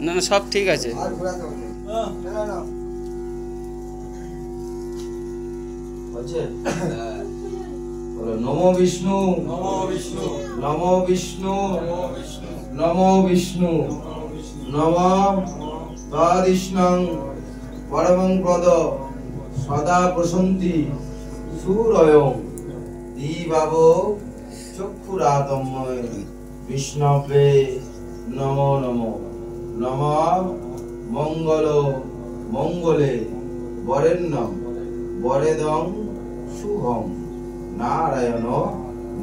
না না সব ঠিক আছে। নমো বিষ্ণু নমো বিষ্ণু নমো বিষ্ণু নমো বিষ্ণু নমো দ্বাদশং পরমং পদ সদা প্রশান্তি সুরয়ং দিবাব চক্ষুরাতময় বিষ্ণবে নমো নমো নমঃ মঙ্গল মঙ্গলে বরেণ্যং বরেদং শুভং নারায়ণ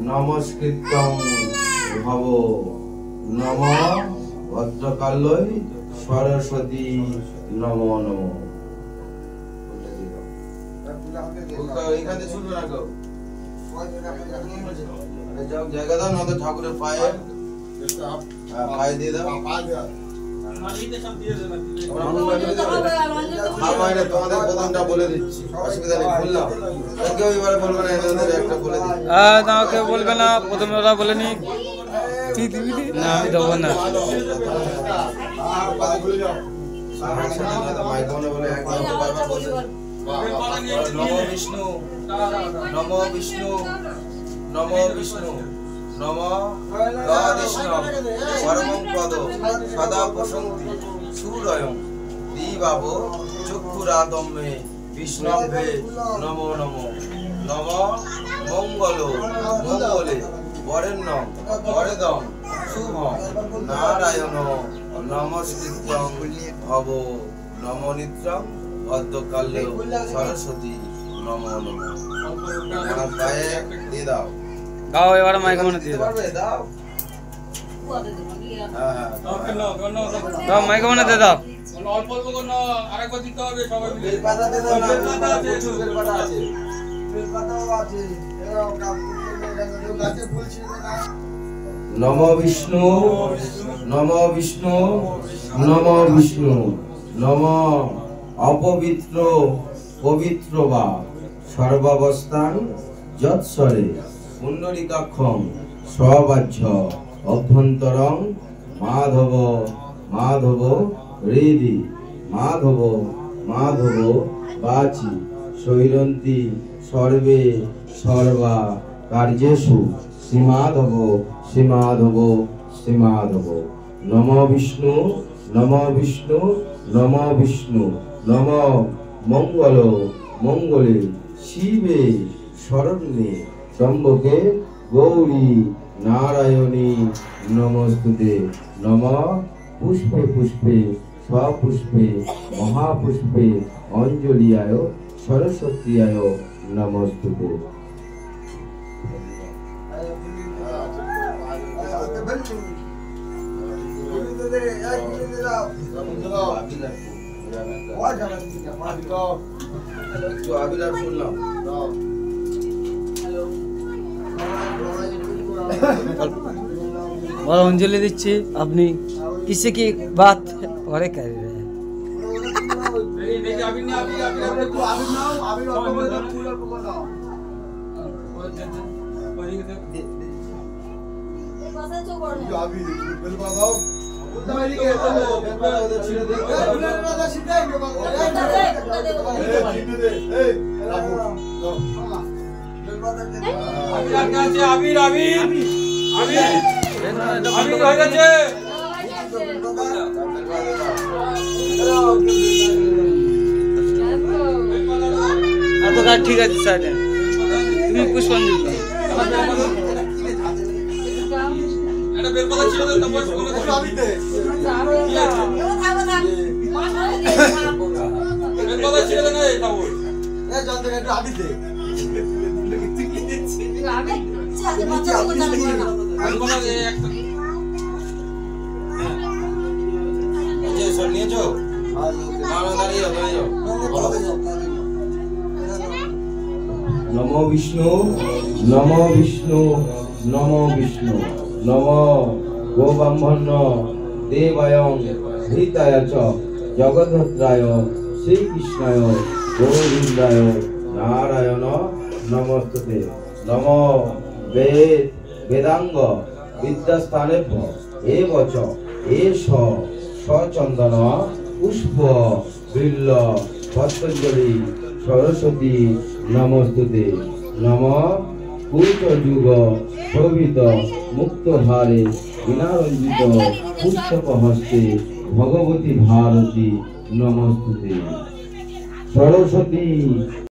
নমস্কৃত্যং ভব নমঃ ভদ্রকাল্যৈ সরস্বতী নমো নমঃ। এখানে শুনবে না কেউ, যাও জায়গা দাও, নয়তো ঠাকুরের পায়ে পায়ে দিয়ে দাও। তোমাদের প্রথমটা বলে দিচ্ছি, অসুবিধা নেই, বললাম কেউ এবারে বলবে না, একটা বলে দিচ্ছি। না কেউ বলবে না, প্রথমে ওরা বলে নি না, আমি দেবো না। নমো বিষ্ণু নমো বিষ্ণু নমো বিষ্ণু নমো দ্বাদশং পরমং পদ সদা প্রশান্তি সুরয়ং দিবাব চক্ষুরাতমে বিষ্ণবে নমো নমো নমঃ মঙ্গল মঙ্গলে বরেণ্যং বরেদং শুভং নারায়ণ নমস্কৃত্যং ভব নমো নিত্যং ভদ্রকাল্যে সরস্বতী নমো নমঃ। আমার পায়ে দিয়ে দাও, গাও এবারে মাইক মনে দিয়ে দাও। দাও মাইক মনে দিয়ে দাও। অল্প অল্প করে নাও, আরেকবার দিতে হবে সবাই মিলে। বেলপাতা দিয়ে দাও, বেলপাতা আছে, বেলপাতা আছে, বেলপাতাও আছে। নমো বিষ্ণু নমো বিষ্ণু নমো বিষ্ণু নমো অপবিত্র পবিত্র বা সর্বাবস্থান যৎসরে পুণ্ডরিকাক্ষং স্ববাহ্য অভ্যন্তরং মাধব মাধব হৃদি মাধব মাধব বাচি শৈরন্তি সর্বে সর্বা কার্যেষু শ্রীমাধব শ্রীমাধব শ্রীমাধব। নমো বিষ্ণু নমো বিষ্ণু নমো বিষ্ণু নমো মঙ্গল মঙ্গলে শিবে শরণ্যে ত্রম্বকে গৌরী নারায়ণী নমস্তুতে। নমঃ পুষ্পে পুষ্পে স্বপুষ্পে মহাপুষ্পে অঞ্জলিয়ায় সরস্বতীয়ায় নমস্তুতে। और अंजलि दीची अपनी किसी की बात और कर रहे हैं। আবির আবির আবির হয়ে গেছে। तो का ठीक है सर तुम्हें पुष्पांजलि दो। এটা বেলপাতা ছিল না, তারপর শুনে আবির দে। বেলপাতা ছিল না এই তাবল। এ জল দে, একটু আবির দে। আবির চাতে বাচ্চা তো জানা করে না। বেলপাতা দে একটা। এই সব নিয়েছো? দাঁড়িয়ে যাও। নমো বিষ্ণু নমো বিষ্ণু নমো বিষ্ণু নমো গোব্রাহ্মণ্য দেবায়ং হিতায় চ জগদ্ধাত্রায় শ্রীকৃষ্ণায় গোবিন্দায় নারায়ণ নমস্তুতে। নমো বেদাঙ্গ বিদ্যাস্থানেভ্যঃ এ বচ এষ সচন্দন পুষ্প বিল্ল পতঞ্জলি সরস্বতী নমস্তুতে নম কুচ যুগ শোভিত মুক্তহারে বিনারঞ্জিত পুস্তক হস্তে ভগবতী ভারতী নমস্তুতে। সরস্বতী